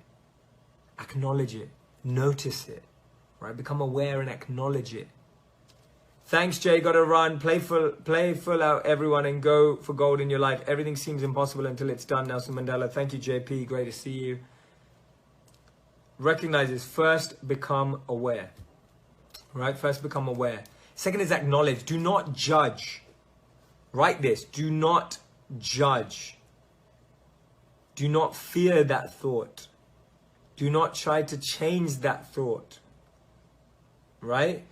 Acknowledge it. Notice it. Right? Become aware and acknowledge it. Thanks, Jay. Gotta run. Play full out, everyone, and go for gold in your life. Everything seems impossible until it's done. Nelson Mandela. Thank you, JP. Great to see you. Recognize this. First, become aware. Right? First, become aware. Second is acknowledge. Do not judge. Write this. Do not judge. Do not fear that thought. Do not try to change that thought. Right?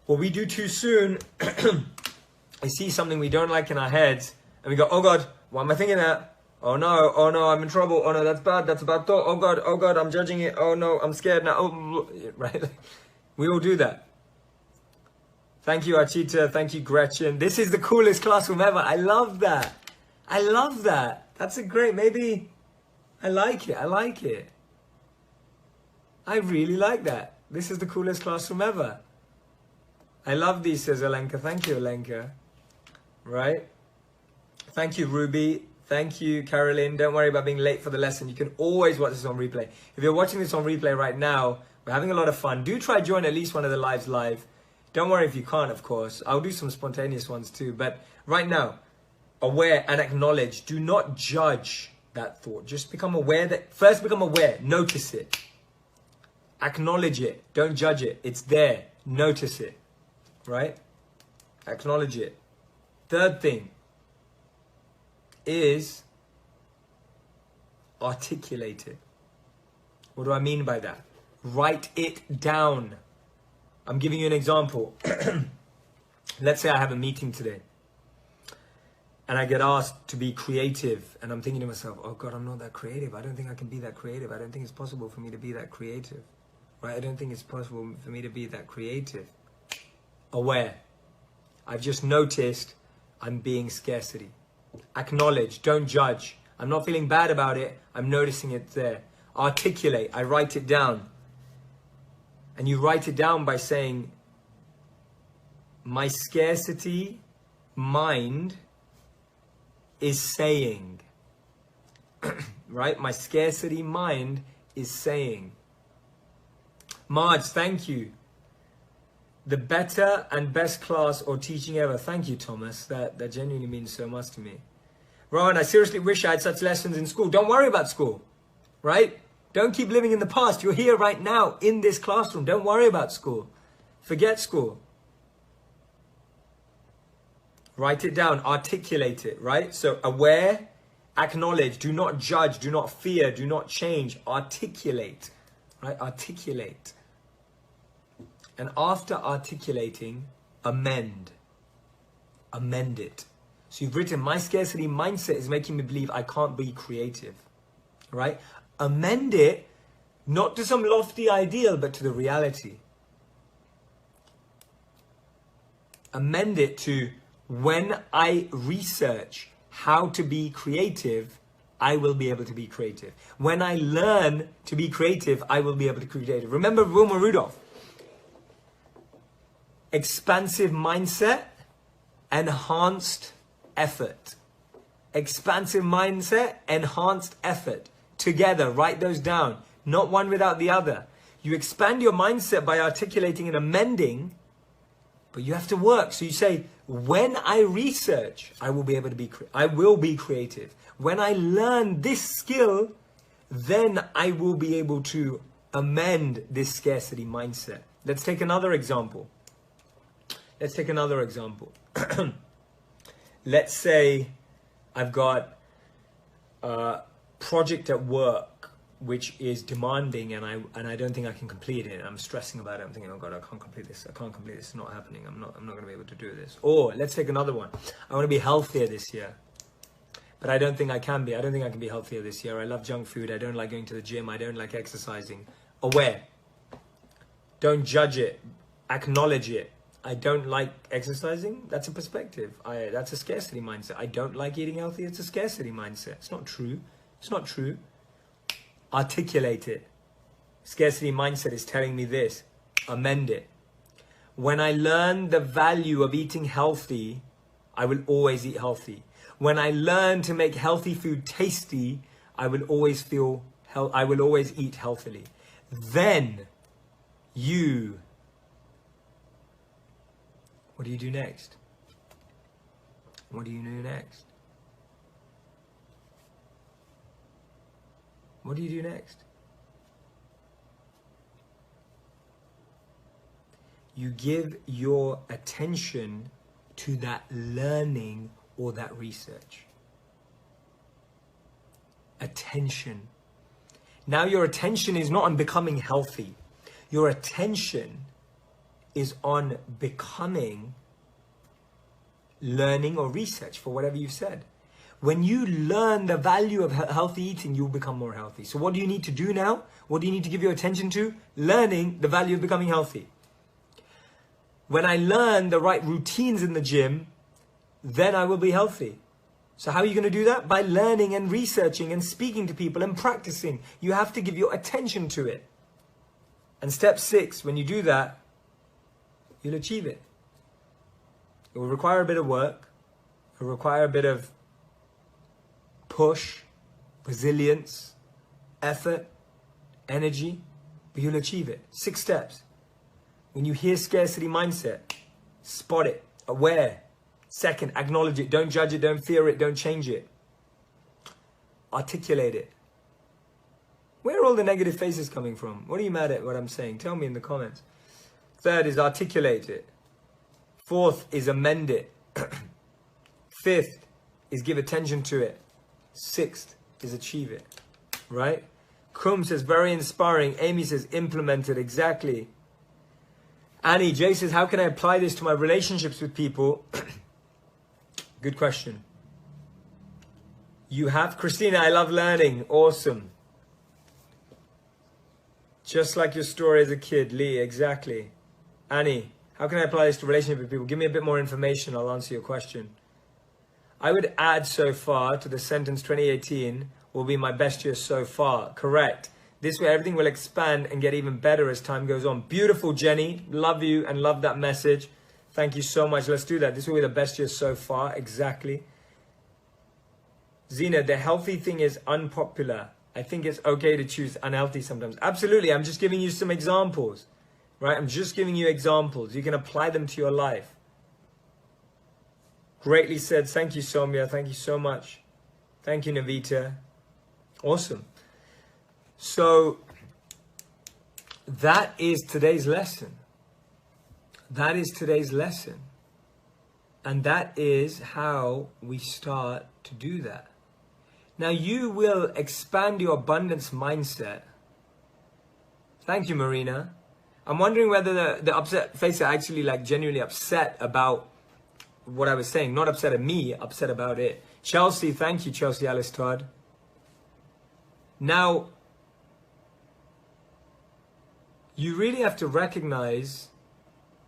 What we do too soon, I see something we don't like in our heads, and we go, oh God, why am I thinking that? Oh no, I'm in trouble. Oh no, that's bad thought. Oh God, I'm judging it. Oh no, I'm scared now. Oh, right? We all do that. Thank you, Archita. Thank you, Gretchen. This is the coolest classroom ever. I love that. I love that. That's a great, maybe, I like it. I really like that. This is the coolest classroom ever. I love these, says Alenka. Thank you, Alenka. Right? Thank you, Ruby. Thank you, Carolyn. Don't worry about being late for the lesson. You can always watch this on replay. If you're watching this on replay right now, we're having a lot of fun. Do try join at least one of the lives live. Don't worry if you can't, of course. I'll do some spontaneous ones too. But right now, aware and acknowledge. Do not judge that thought. Just become aware that, first become aware. Notice it. Acknowledge it. Don't judge it. It's there. Notice it. Right? Acknowledge it. Third thing is articulate it. What do I mean by that? Write it down. I'm giving you an example. Let's say I have a meeting today and I get asked to be creative, and I'm thinking to myself, oh God, I'm not that creative. I don't think I can be that creative. I don't think it's possible for me to be that creative. Right? I don't think it's possible for me to be that creative. Aware. I've just noticed I'm being scarcity. Acknowledge. Don't judge. I'm not feeling bad about it. I'm noticing it there. Articulate. I write it down. And you write it down by saying, my scarcity mind is saying. Right? My scarcity mind is saying. Marge, thank you. The better and best class or teaching ever. Thank you, Thomas. That genuinely means so much to me. Rowan, I seriously wish I had such lessons in school. Don't worry about school, right? Don't keep living in the past. You're here right now in this classroom. Don't worry about school. Forget school. Write it down. Articulate it, right? So aware, acknowledge, do not judge, do not fear, do not change. Articulate, right? Articulate. And after articulating, amend. Amend it. So you've written, my scarcity mindset is making me believe I can't be creative. Right? Amend it, not to some lofty ideal, but to the reality. Amend it to, when I research how to be creative, I will be able to be creative. When I learn to be creative, I will be able to be creative. Remember Wilma Rudolph? Expansive mindset, enhanced effort. Expansive mindset, enhanced effort. Together, write those down. Not one without the other. You expand your mindset by articulating and amending, but you have to work. So you say, when I research, I will be able to be creative. When I learn this skill, then I will be able to amend this scarcity mindset. Let's take another example. Let's say I've got a project at work which is demanding, and I don't think I can complete it. I'm stressing about it. I'm thinking, oh God, I can't complete this. It's not happening. I'm not going to be able to do this. Or let's take another one. I want to be healthier this year, but I don't think I can be. I don't think I can be healthier this year. I love junk food. I don't like going to the gym. I don't like exercising. Aware. Don't judge it. Acknowledge it. I don't like exercising. That's a perspective. That's a scarcity mindset. I don't like eating healthy. It's a scarcity mindset. It's not true. It's not true. Articulate it. Scarcity mindset is telling me this. Amend it. When I learn the value of eating healthy, I will always eat healthy. When I learn to make healthy food tasty, I will always eat healthily. Then what do you do next? What do you do next? What do you do next? You give your attention to that learning or that research. Attention. Now your attention is not on becoming healthy. Your attention is on becoming, learning or research for whatever you said. When you learn the value of healthy eating, you'll become more healthy. So what do you need to do now? What do you need to give your attention to? Learning the value of becoming healthy. When I learn the right routines in the gym, then I will be healthy. So how are you going to do that? By learning and researching and speaking to people and practicing. You have to give your attention to it. And step 6, when you do that, you'll achieve it. It will require a bit of work. It will require a bit of push, resilience, effort, energy, but you'll achieve it. 6 steps. When you hear scarcity mindset, spot it, aware. 2nd, acknowledge it. Don't judge it, don't fear it, don't change it. Articulate it. Where are all the negative faces coming from? What are you mad at what I'm saying? Tell me in the comments. 3rd is articulate it. 4th is amend it. 5th is give attention to it. 6th is achieve it. Right? Kum says, very inspiring. Amy says, implement it. Exactly. Annie, Jay says, how can I apply this to my relationships with people? Good question. You have, Christina, I love learning. Awesome. Just like your story as a kid. Lee, exactly. Annie, how can I apply this to relationship with people? Give me a bit more information. I'll answer your question. I would add so far to the sentence 2018 will be my best year so far. Correct. This way everything will expand and get even better as time goes on. Beautiful, Jenny. Love you and love that message. Thank you so much. Let's do that. This will be the best year so far. Exactly. Zena, the healthy thing is unpopular. I think it's okay to choose unhealthy sometimes. Absolutely. I'm just giving you some examples. Right? I'm just giving you examples. You can apply them to your life. Greatly said. Thank you, Soumya. Thank you so much. Thank you, Navita. Awesome. So that is today's lesson. That is today's lesson. And that is how we start to do that. Now you will expand your abundance mindset. Thank you, Marina. I'm wondering whether the upset faces are actually like genuinely upset about what I was saying. Not upset at me, upset about it. Chelsea, thank you, Chelsea Alice Todd. Now, you really have to recognize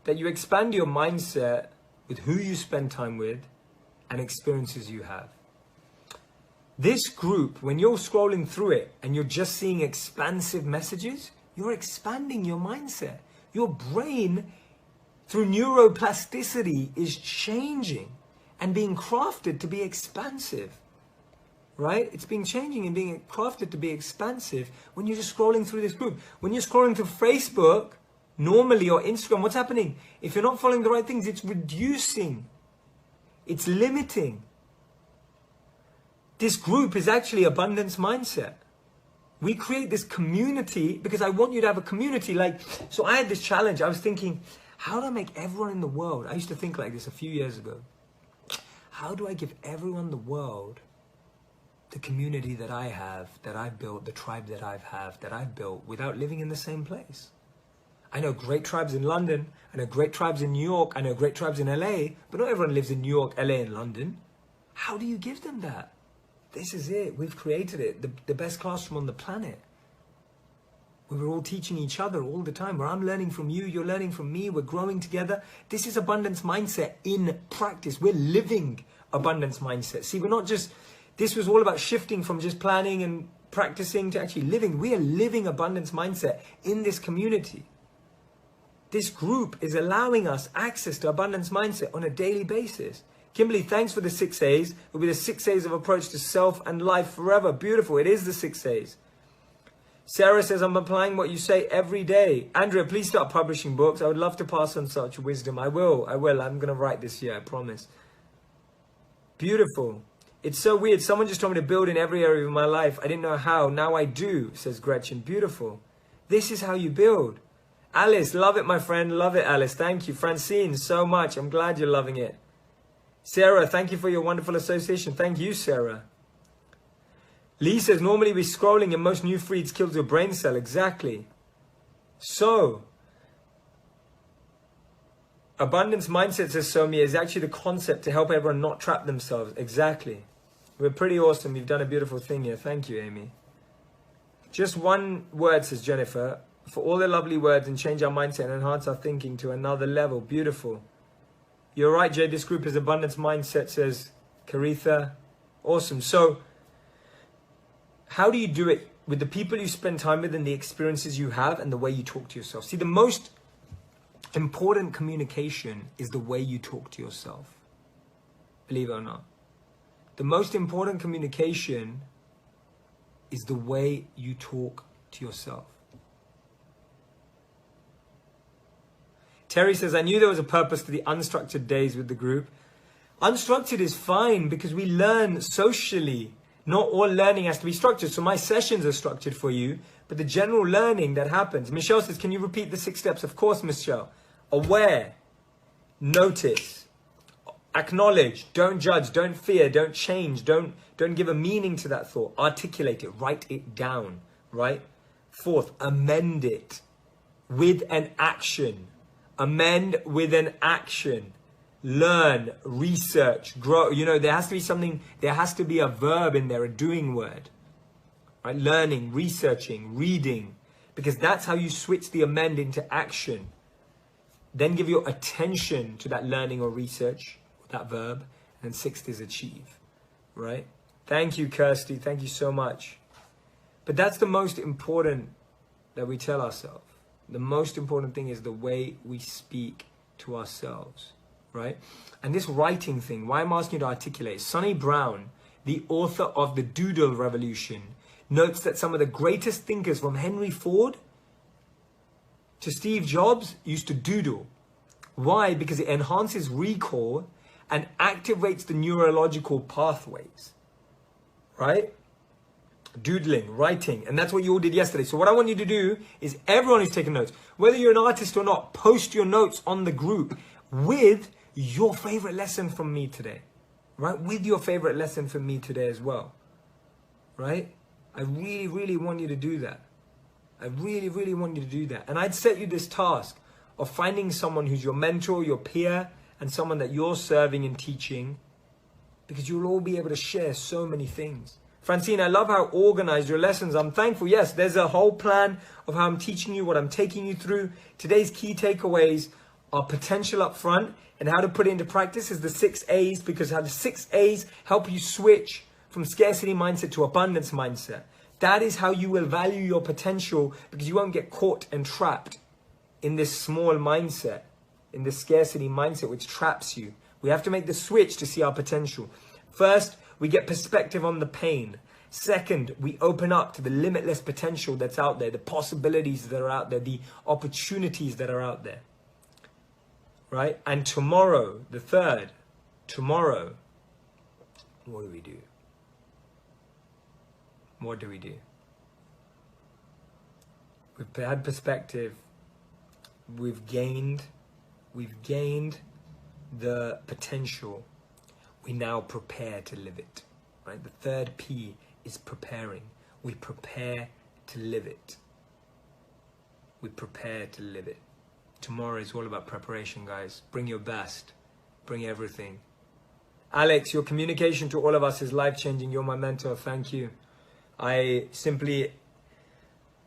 that you expand your mindset with who you spend time with and experiences you have. This group, when you're scrolling through it and you're just seeing expansive messages, you're expanding your mindset. Your brain, through neuroplasticity, is changing and being crafted to be expansive. right? It's being changing and being crafted to be expansive when you're just scrolling through this group. When you're scrolling through Facebook, normally, or Instagram, what's happening? If you're not following the right things, it's reducing. It's limiting. This group is actually abundance mindset. We create this community because I want you to have a community. So I had this challenge. I was thinking, how do I make everyone in the world? I used to think like this a few years ago. How do I give everyone in the world the community that I have, that I've built, the tribe that I've built without living in the same place? I know great tribes in London. I know great tribes in New York. I know great tribes in LA, but not everyone lives in New York, LA, and London. How do you give them that? This is it. We've created it. The best classroom on the planet. We were all teaching each other all the time. Where I'm learning from you, you're learning from me. We're growing together. This is abundance mindset in practice. We're living abundance mindset. See, we're not just, this was all about shifting from just planning and practicing to actually living. We are living abundance mindset in this community. This group is allowing us access to abundance mindset on a daily basis. Kimberly, thanks for the 6 A's. It'll be the 6 A's of approach to self and life forever. Beautiful. It is the 6 A's. Sarah says, I'm applying what you say every day. Andrea, please start publishing books. I would love to pass on such wisdom. I will. I'm going to write this year, I promise. Beautiful. It's so weird. Someone just told me to build in every area of my life. I didn't know how. Now I do, says Gretchen. Beautiful. This is how you build. Alice, love it, my friend. Love it, Alice. Thank you. Francine, so much. I'm glad you're loving it. Sarah, thank you for your wonderful association. Thank you, Sarah. Lee says, normally we're scrolling and most new feeds kills your brain cell. Exactly. So, abundance mindset, says Somi, is actually the concept to help everyone not trap themselves. Exactly. We're pretty awesome. You've done a beautiful thing here. Thank you, Amy. Just one word, says Jennifer, for all the lovely words, and change our mindset and enhance our thinking to another level. Beautiful. You're right, Jay. This group is abundance mindset, says Caritha. Awesome. So, how do you do it? With the people you spend time with and the experiences you have and the way you talk to yourself. See, the most important communication is the way you talk to yourself. Believe it or not. The most important communication is the way you talk to yourself. Terry says, I knew there was a purpose to the unstructured days with the group. Unstructured is fine because we learn socially. Not all learning has to be structured. So my sessions are structured for you, but the general learning that happens. Michelle says, can you repeat the 6 steps? Of course, Michelle. Aware, notice, acknowledge, don't judge, don't fear, don't change, don't give a meaning to that thought. Articulate it, write it down, right? 4th, amend it with an action. Amend with an action. Learn, research, grow. You know, there has to be something, there has to be a verb in there, a doing word. Right? Learning, researching, reading. Because that's how you switch the amend into action. Then give your attention to that learning or research, that verb. And 6th is achieve. Right? Thank you, Kirsty. Thank you so much. But that's the most important that we tell ourselves. The most important thing is the way we speak to ourselves, right? And this writing thing, why I'm asking you to articulate. Sonny Brown, the author of The Doodle Revolution, notes that some of the greatest thinkers, from Henry Ford to Steve Jobs, used to doodle. Why? Because it enhances recall and activates the neurological pathways, right? Doodling, writing, and that's what you all did yesterday. So what I want you to do is, everyone who's taking notes, whether you're an artist or not, post your notes on the group with your favorite lesson from me today, right? With your favorite lesson from me today as well, right? I really, really want you to do that. I really, really want you to do that. And I'd set you this task of finding someone who's your mentor, your peer, and someone that you're serving and teaching, because you'll all be able to share so many things. Francine, I love how organized your lessons. I'm thankful. Yes, there's a whole plan of how I'm teaching you, what I'm taking you through. Today's key takeaways are potential up front, and how to put it into practice is the 6 A's, because how the 6 A's help you switch from scarcity mindset to abundance mindset. That is how you will value your potential, because you won't get caught and trapped in this small mindset, in this scarcity mindset, which traps you. We have to make the switch to see our potential. First, we get perspective on the pain. Second, we open up to the limitless potential that's out there, the possibilities that are out there, the opportunities that are out there. Right? And tomorrow, the third, tomorrow, what do we do? What do we do? We've had perspective. We've gained the potential. We now prepare to live it. Right? The third P is preparing. We prepare to live it. We prepare to live it. Tomorrow is all about preparation, guys. Bring your best. Bring everything. Alex, your communication to all of us is life-changing. You're my mentor. Thank you. I simply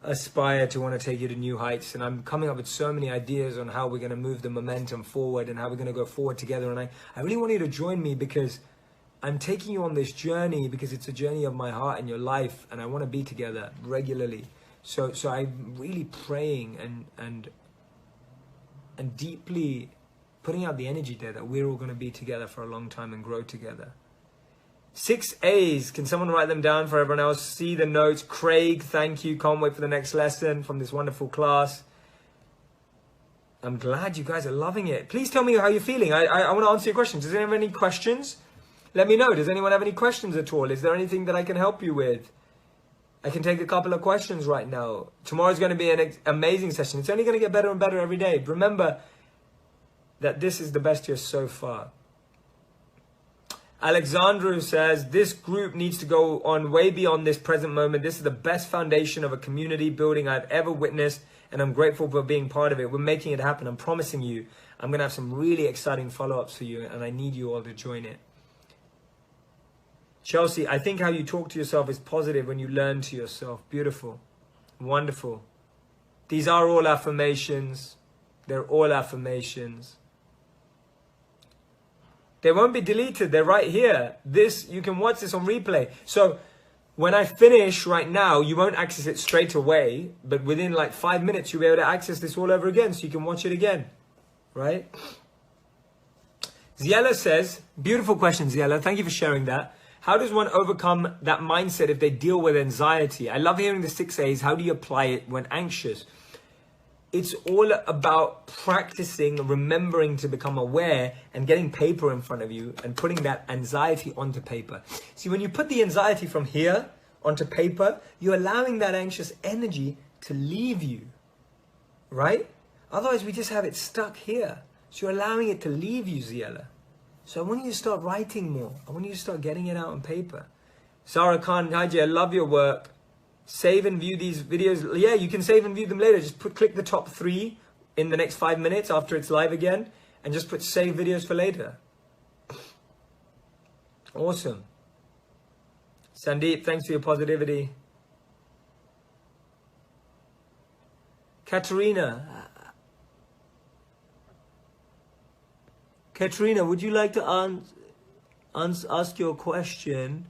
aspire to want to take you to new heights, and I'm coming up with so many ideas on how we're going to move the momentum forward and how we're going to go forward together. And I really want you to join me, because I'm taking you on this journey, because it's a journey of my heart and your life, and I want to be together regularly. So I'm really praying and deeply putting out the energy there that we're all going to be together for a long time and grow together. 6 A's. Can someone write them down for everyone else? See the notes. Craig, thank you. Can't wait for the next lesson from this wonderful class. I'm glad you guys are loving it. Please tell me how you're feeling. I want to answer your questions. Does anyone have any questions? Let me know. Does anyone have any questions at all? Is there anything that I can help you with? I can take a couple of questions right now. Tomorrow's going to be an amazing session. It's only going to get better and better every day. Remember that this is the best year so far. Alexandru says, this group needs to go on way beyond this present moment. This is the best foundation of a community building I've ever witnessed, and I'm grateful for being part of it. We're making it happen. I'm promising you, I'm going to have some really exciting follow-ups for you, and I need you all to join it. Chelsea, I think how you talk to yourself is positive when you learn to yourself. Beautiful. Wonderful. These are all affirmations. They're all affirmations. They won't be deleted. They're right here. This, you can watch this on replay. So when I finish right now, you won't access it straight away, but within like 5 minutes, you'll be able to access this all over again, so you can watch it again, right? Ziella says, beautiful question, Ziella. Thank you for sharing that. How does one overcome that mindset if they deal with anxiety? I love hearing the 6 A's. How do you apply it when anxious? It's all about practicing, remembering to become aware and getting paper in front of you and putting that anxiety onto paper. See, when you put the anxiety from here onto paper, you're allowing that anxious energy to leave you, right? Otherwise, we just have it stuck here. So you're allowing it to leave you, Ziella. So I want you to start writing more. I want you to start getting it out on paper. Sarah Khan, Haji, I love your work. Save and view these videos. Yeah, you can save and view them later. Just click the top 3 in the next 5 minutes after it's live again, and just put save videos for later. Awesome. Sandeep, thanks for your positivity. Katerina, would you like to ask your question?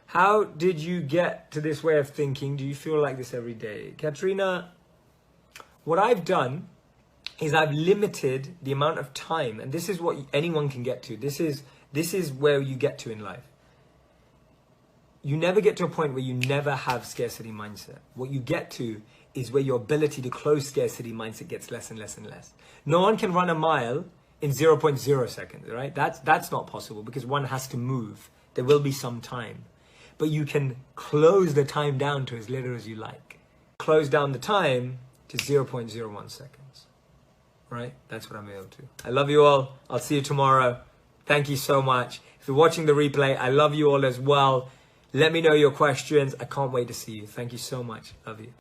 How did you get to this way of thinking? Do you feel like this every day? Katrina, what I've done is I've limited the amount of time, and this is what anyone can get to. This is where you get to in life. You never get to a point where you never have scarcity mindset. What you get to is where your ability to close scarcity mindset gets less and less and less. No one can run a mile in 0.0 seconds, right? That's not possible, because one has to move. There will be some time. But you can close the time down to as little as you like. Close down the time to 0.01 seconds, right? That's what I'm able to. I love you all. I'll see you tomorrow. Thank you so much. If you're watching the replay, I love you all as well. Let me know your questions. I can't wait to see you. Thank you so much. Love you.